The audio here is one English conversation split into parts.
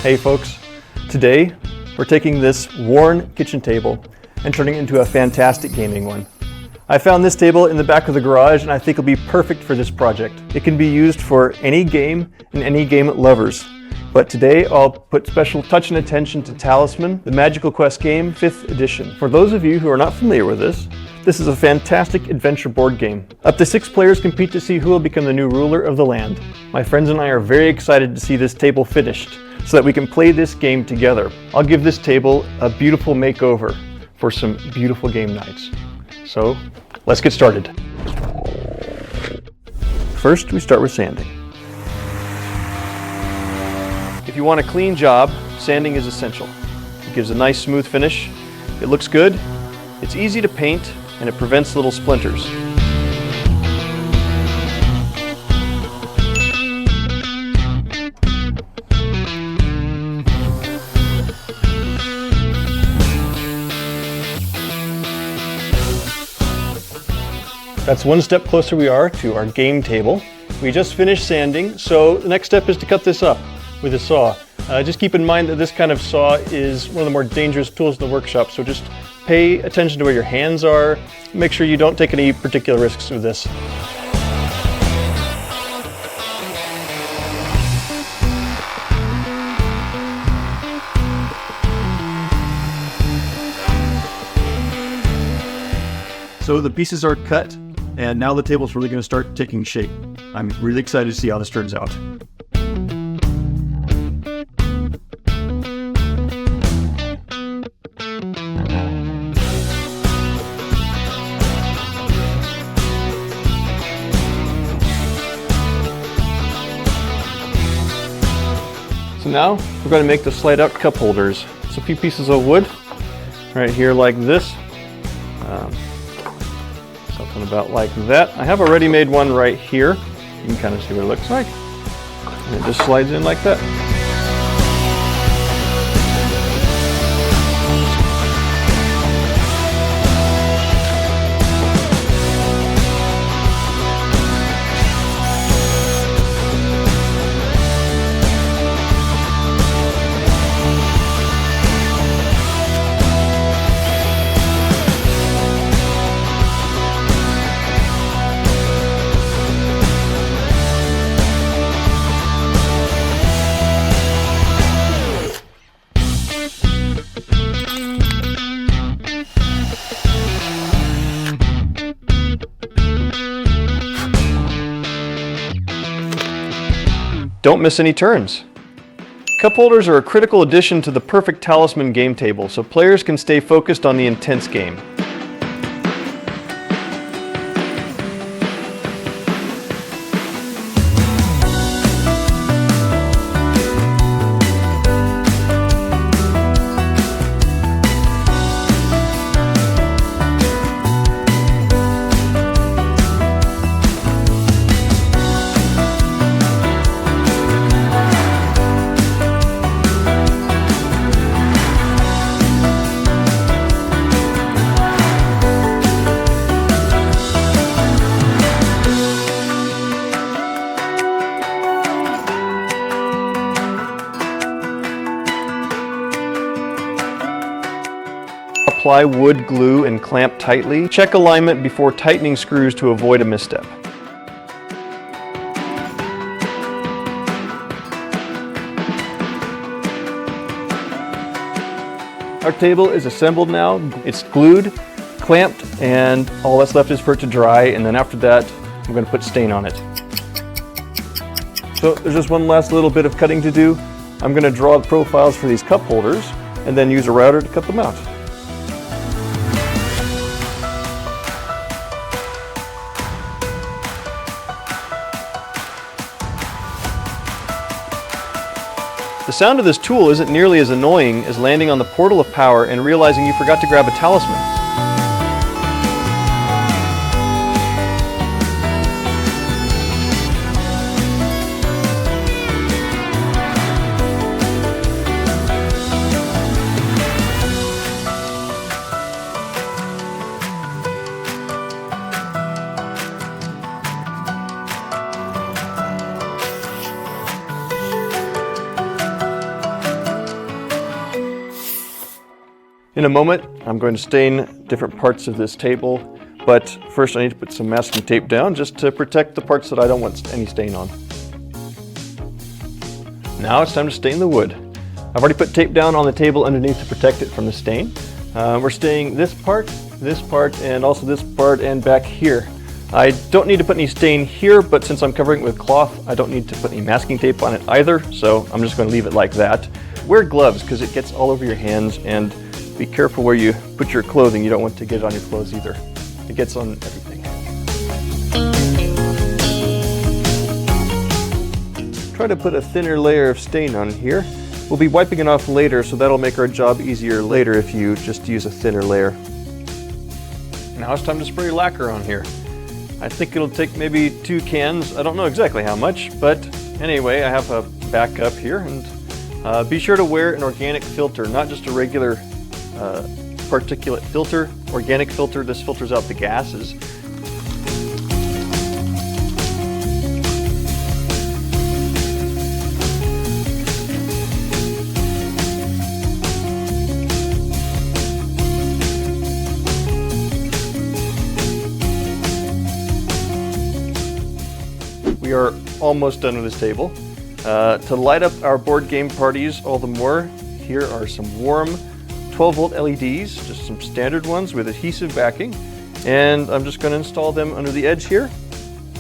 Hey folks, today we're taking this worn kitchen table and turning it into a fantastic gaming one. I found this table in the back of the garage and I think it'll be perfect for this project. It can be used for any game and any game lovers. But today I'll put special touch and attention to Talisman, the Magical Quest game, 5th edition. For those of you who are not familiar with this is a fantastic adventure board game. Up to 6 players compete to see who will become the new ruler of the land. My friends and I are very excited to see this table finished so that we can play this game together. I'll give this table a beautiful makeover for some beautiful game nights. So let's get started. First, we start with sanding. If you want a clean job, sanding is essential. It gives a nice smooth finish, it looks good, it's easy to paint, and it prevents little splinters. That's one step closer we are to our game table. We just finished sanding, so the next step is to cut this up with a saw. Just keep in mind that this kind of saw is one of the more dangerous tools in the workshop, so just pay attention to where your hands are. Make sure you don't take any particular risks with this. So the pieces are cut, and now the table's really going to start taking shape. I'm really excited to see how this turns out. So now we're going to make the slide out cup holders. It's a few pieces of wood right here like this. Something about like that. I have a ready-made one right here. You can kind of see what it looks like. And it just slides in like that. Don't miss any turns. Cup holders are a critical addition to the perfect Talisman game table, so players can stay focused on the intense game. Apply wood glue and clamp tightly. Check alignment before tightening screws to avoid a misstep. Our table is assembled now. It's glued, clamped, and all that's left is for it to dry, and then after that, I'm going to put stain on it. So there's just one last little bit of cutting to do. I'm going to draw the profiles for these cup holders and then use a router to cut them out. The sound of this tool isn't nearly as annoying as landing on the portal of power and realizing you forgot to grab a talisman. In a moment, I'm going to stain different parts of this table, but first I need to put some masking tape down just to protect the parts that I don't want any stain on. Now it's time to stain the wood. I've already put tape down on the table underneath to protect it from the stain. We're staining this part, and also this part, and back here. I don't need to put any stain here, but since I'm covering it with cloth, I don't need to put any masking tape on it either, so I'm just going to leave it like that. Wear gloves because it gets all over your hands, and be careful where you put your clothing. You don't want to get it on your clothes either. It gets on everything. Try to put a thinner layer of stain on here. We'll be wiping it off later, so that'll make our job easier later if you just use a thinner layer. Now it's time to spray lacquer on here. I think it'll take maybe 2 cans. I don't know exactly how much, but anyway, I have a backup here, and be sure to wear an organic filter, not just a regular particulate filter. Organic filter, this filters out the gases. We are almost done with this table. To light up our board game parties all the more, here are some warm 12-volt LEDs, just some standard ones with adhesive backing. And I'm just going to install them under the edge here.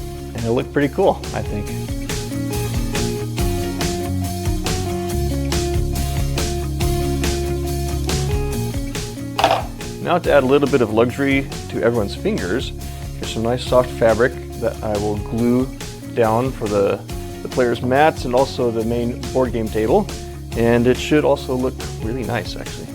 And they'll look pretty cool, I think. Now to add a little bit of luxury to everyone's fingers, here's some nice soft fabric that I will glue down for the players' mats and also the main board game table. And it should also look really nice, actually.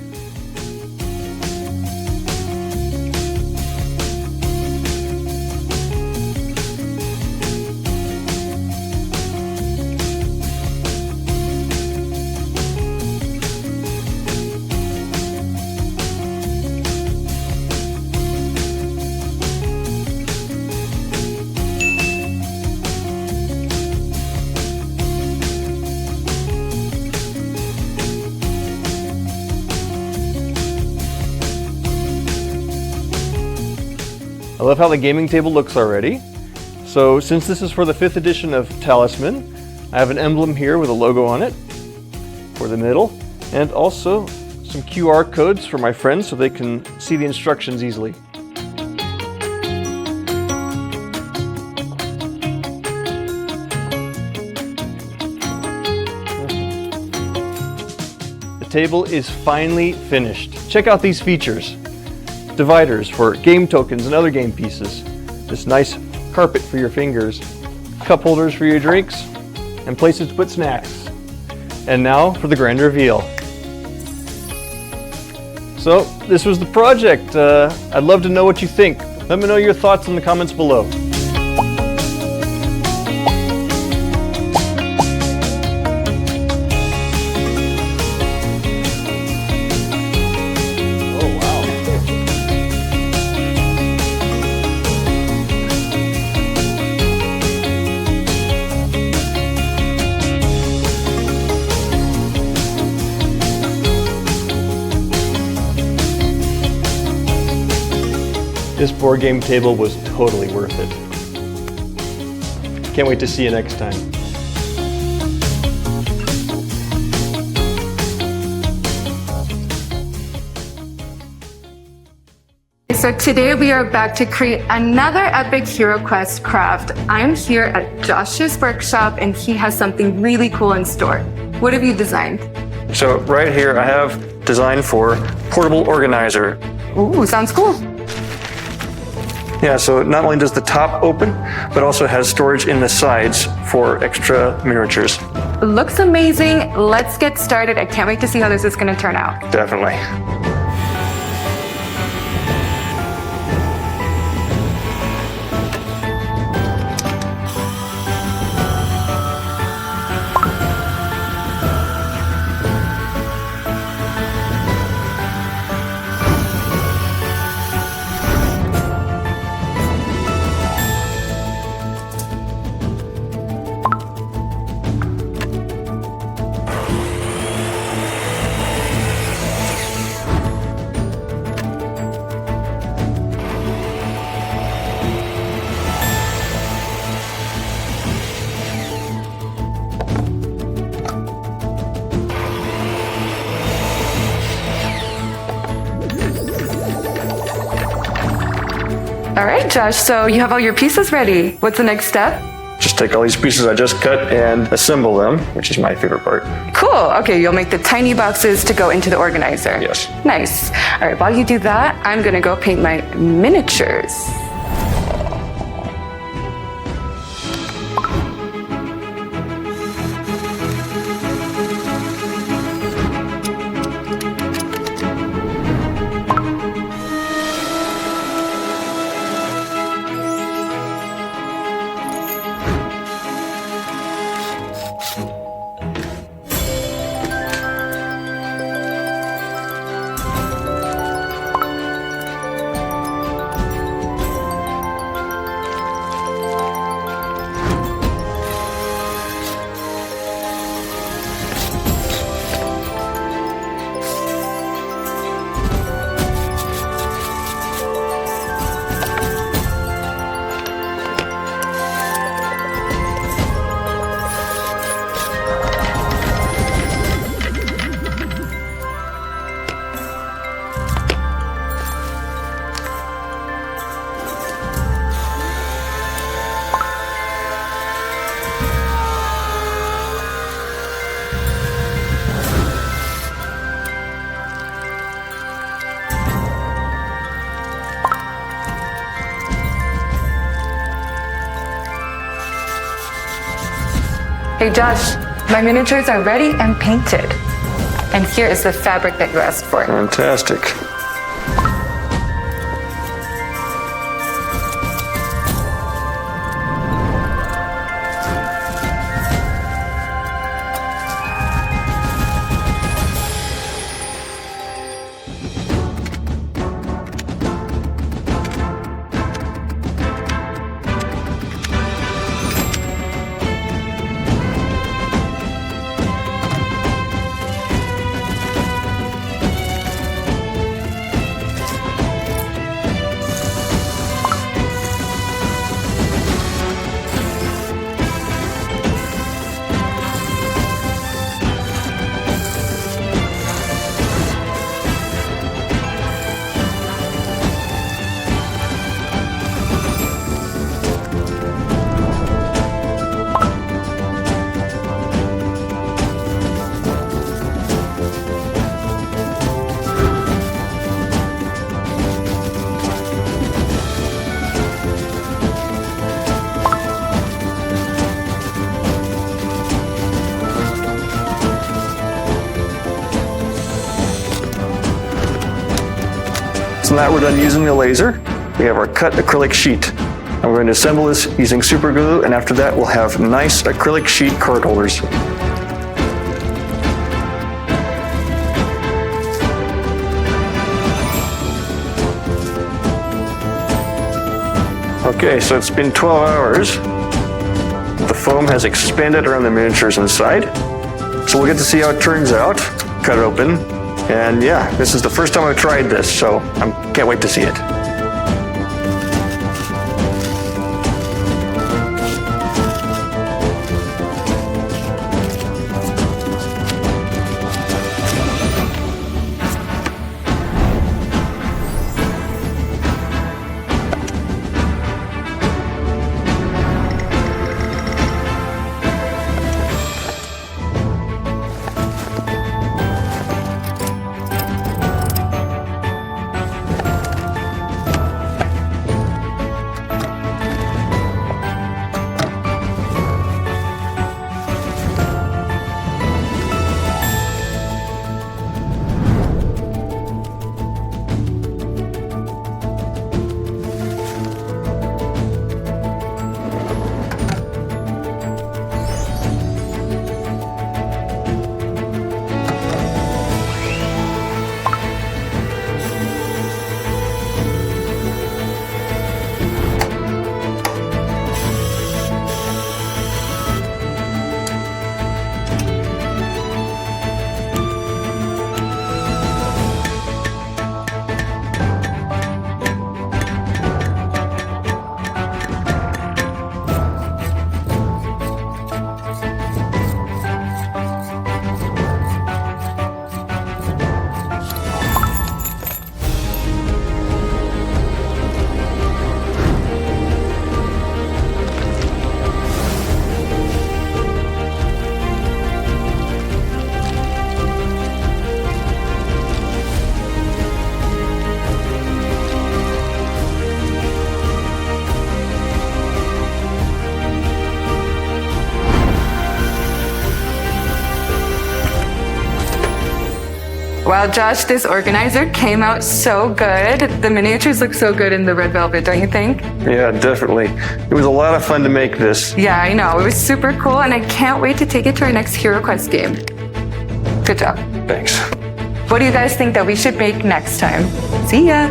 I love how the gaming table looks already. So since this is for the 5th edition of Talisman, I have an emblem here with a logo on it for the middle, and also some QR codes for my friends so they can see the instructions easily. The table is finally finished. Check out these features. Dividers for game tokens and other game pieces. This nice carpet for your fingers. Cup holders for your drinks. And places to put snacks. And now for the grand reveal. So this was the project. I'd love to know what you think. Let me know your thoughts in the comments below. This board game table was totally worth it. Can't wait to see you next time. So today we are back to create another epic Hero Quest craft. I'm here at Josh's workshop and he has something really cool in store. What have you designed? So right here I have designed for portable organizer. Ooh, sounds cool. Yeah, so not only does the top open, but also has storage in the sides for extra miniatures. Looks amazing. Let's get started. I can't wait to see how this is going to turn out. Definitely. All right, Josh, so you have all your pieces ready. What's the next step? Just take all these pieces I just cut and assemble them, which is my favorite part. Cool. Okay, you'll make the tiny boxes to go into the organizer. Yes. Nice. All right, while you do that, I'm gonna go paint my miniatures. Hey Josh, my miniatures are ready and painted. And here is the fabric that you asked for. Fantastic. So now we're done using the laser. We have our cut acrylic sheet. And we're going to assemble this using super glue, and after that we'll have nice acrylic sheet card holders. Okay, so it's been 12 hours. The foam has expanded around the miniatures inside. So we'll get to see how it turns out. Cut it open. And yeah, this is the first time I've tried this, so I can't wait to see it. Wow, Josh, this organizer came out so good. The miniatures look so good in the red velvet, don't you think? Yeah, definitely. It was a lot of fun to make this. Yeah, I know. It was super cool, and I can't wait to take it to our next HeroQuest game. Good job. Thanks. What do you guys think that we should make next time? See ya!